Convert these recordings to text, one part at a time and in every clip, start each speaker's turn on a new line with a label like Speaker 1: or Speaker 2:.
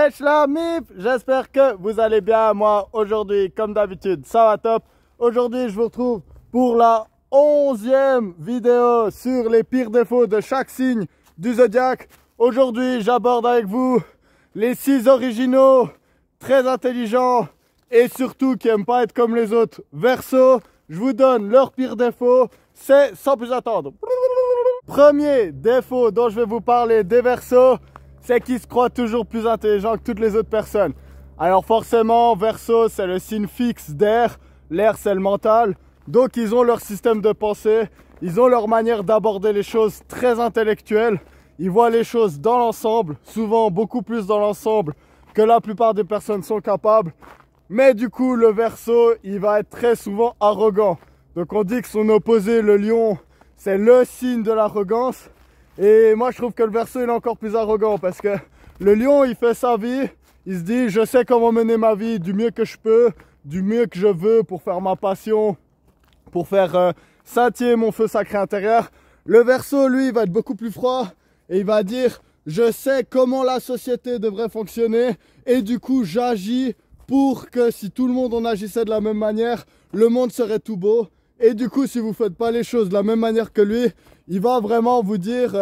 Speaker 1: Wesh la mif, j'espère que vous allez bien. Moi aujourd'hui comme d'habitude ça va top. Aujourd'hui je vous retrouve pour la 11e vidéo sur les pires défauts de chaque signe du zodiaque. Aujourd'hui j'aborde avec vous les 6 originaux, très intelligents et surtout qui n'aiment pas être comme les autres Verseau. Je vous donne leurs pires défauts, c'est sans plus attendre. Premier défaut dont je vais vous parler des Verseaux, c'est qu'ils se croient toujours plus intelligents que toutes les autres personnes. Alors forcément, Verseau, c'est le signe fixe d'air. L'air, c'est le mental. Donc ils ont leur système de pensée, ils ont leur manière d'aborder les choses très intellectuelle. Ils voient les choses dans l'ensemble, souvent beaucoup plus dans l'ensemble que la plupart des personnes sont capables. Mais du coup, le Verseau, il va être très souvent arrogant. Donc on dit que son opposé, le Lion, c'est le signe de l'arrogance. Et moi je trouve que le Verseau il est encore plus arrogant parce que le Lion il fait sa vie, il se dit je sais comment mener ma vie du mieux que je peux, du mieux que je veux pour faire ma passion, pour faire scintiller mon feu sacré intérieur. Le Verseau lui il va être beaucoup plus froid et il va dire je sais comment la société devrait fonctionner et du coup j'agis pour que si tout le monde en agissait de la même manière, le monde serait tout beau. Et du coup, si vous ne faites pas les choses de la même manière que lui, il va vraiment vous dire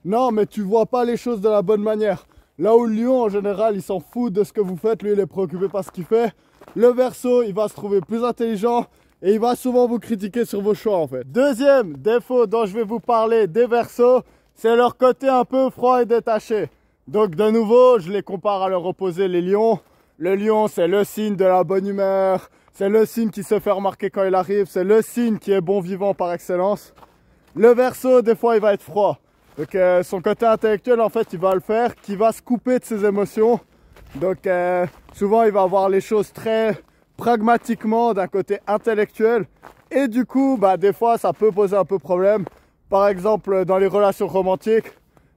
Speaker 1: non, mais tu vois pas les choses de la bonne manière. Là où le Lion, en général, il s'en fout de ce que vous faites. Lui, il est préoccupé par ce qu'il fait. Le Verseau, il va se trouver plus intelligent et il va souvent vous critiquer sur vos choix, en fait. Deuxième défaut dont je vais vous parler des Verseaux, c'est leur côté un peu froid et détaché. Donc, de nouveau, je les compare à leur opposé, les Lions. Le Lion, c'est le signe de la bonne humeur. C'est le signe qui se fait remarquer quand il arrive. C'est le signe qui est bon vivant par excellence. Le Verseau, des fois, il va être froid. Donc, son côté intellectuel, en fait, il va le faire, qui va se couper de ses émotions. Donc, souvent, il va voir les choses très pragmatiquement d'un côté intellectuel. Et du coup, bah, des fois, ça peut poser un peu problème. Par exemple, dans les relations romantiques,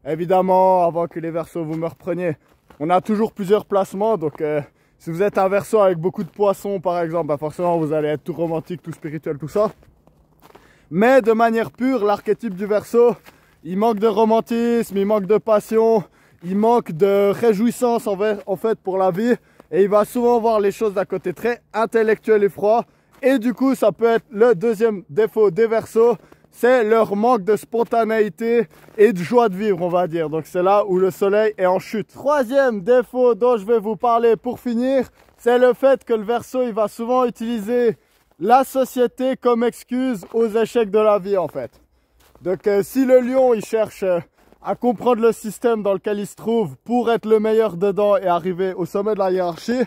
Speaker 1: évidemment, avant que les Verseaux vous me repreniez, on a toujours plusieurs placements. Donc, si vous êtes un Verseau avec beaucoup de poissons, par exemple, bah forcément, vous allez être tout romantique, tout spirituel, tout ça. Mais de manière pure, l'archétype du Verseau, il manque de romantisme, il manque de passion, il manque de réjouissance en fait pour la vie. Et il va souvent voir les choses d'un côté très intellectuel et froid. Et du coup, ça peut être le deuxième défaut des Verseaux, c'est leur manque de spontanéité et de joie de vivre, on va dire. Donc c'est là où le soleil est en chute. Troisième défaut dont je vais vous parler pour finir, c'est le fait que le Verseau, il va souvent utiliser la société comme excuse aux échecs de la vie, en fait. Donc si le Lion, il cherche à comprendre le système dans lequel il se trouve pour être le meilleur dedans et arriver au sommet de la hiérarchie,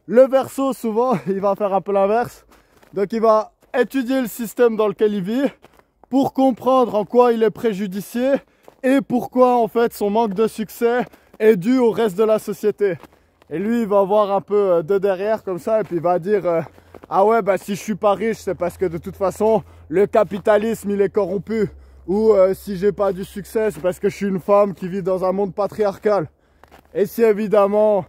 Speaker 1: le Verseau, souvent, il va faire un peu l'inverse. Donc il va étudier le système dans lequel il vit, pour comprendre en quoi il est préjudicié et pourquoi en fait son manque de succès est dû au reste de la société. Et lui il va voir un peu de derrière comme ça et puis il va dire ah ouais bah si je suis pas riche c'est parce que de toute façon le capitalisme il est corrompu. Ou si j'ai pas du succès c'est parce que je suis une femme qui vit dans un monde patriarcal. Et si évidemment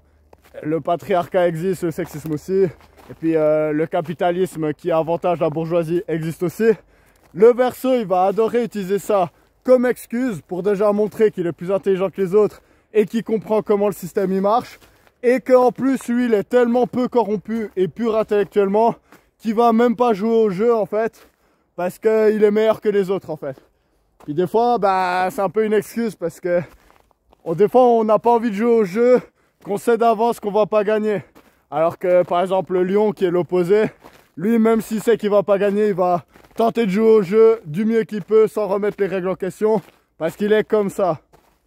Speaker 1: le patriarcat existe, le sexisme aussi, et puis le capitalisme qui avantage la bourgeoisie existe aussi, le Verseau, il va adorer utiliser ça comme excuse pour déjà montrer qu'il est plus intelligent que les autres et qu'il comprend comment le système y marche. Et qu'en plus, lui, il est tellement peu corrompu et pur intellectuellement qu'il va même pas jouer au jeu, en fait, parce qu'il est meilleur que les autres, en fait. Puis des fois, bah, c'est un peu une excuse parce que des fois, on n'a pas envie de jouer au jeu qu'on sait d'avance qu'on va pas gagner. Alors que, par exemple, le Lion, qui est l'opposé, lui, même s'il sait qu'il va pas gagner, il va tenter de jouer au jeu du mieux qu'il peut sans remettre les règles en question parce qu'il est comme ça.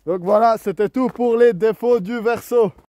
Speaker 1: Donc voilà, c'était tout pour les défauts du Verseau.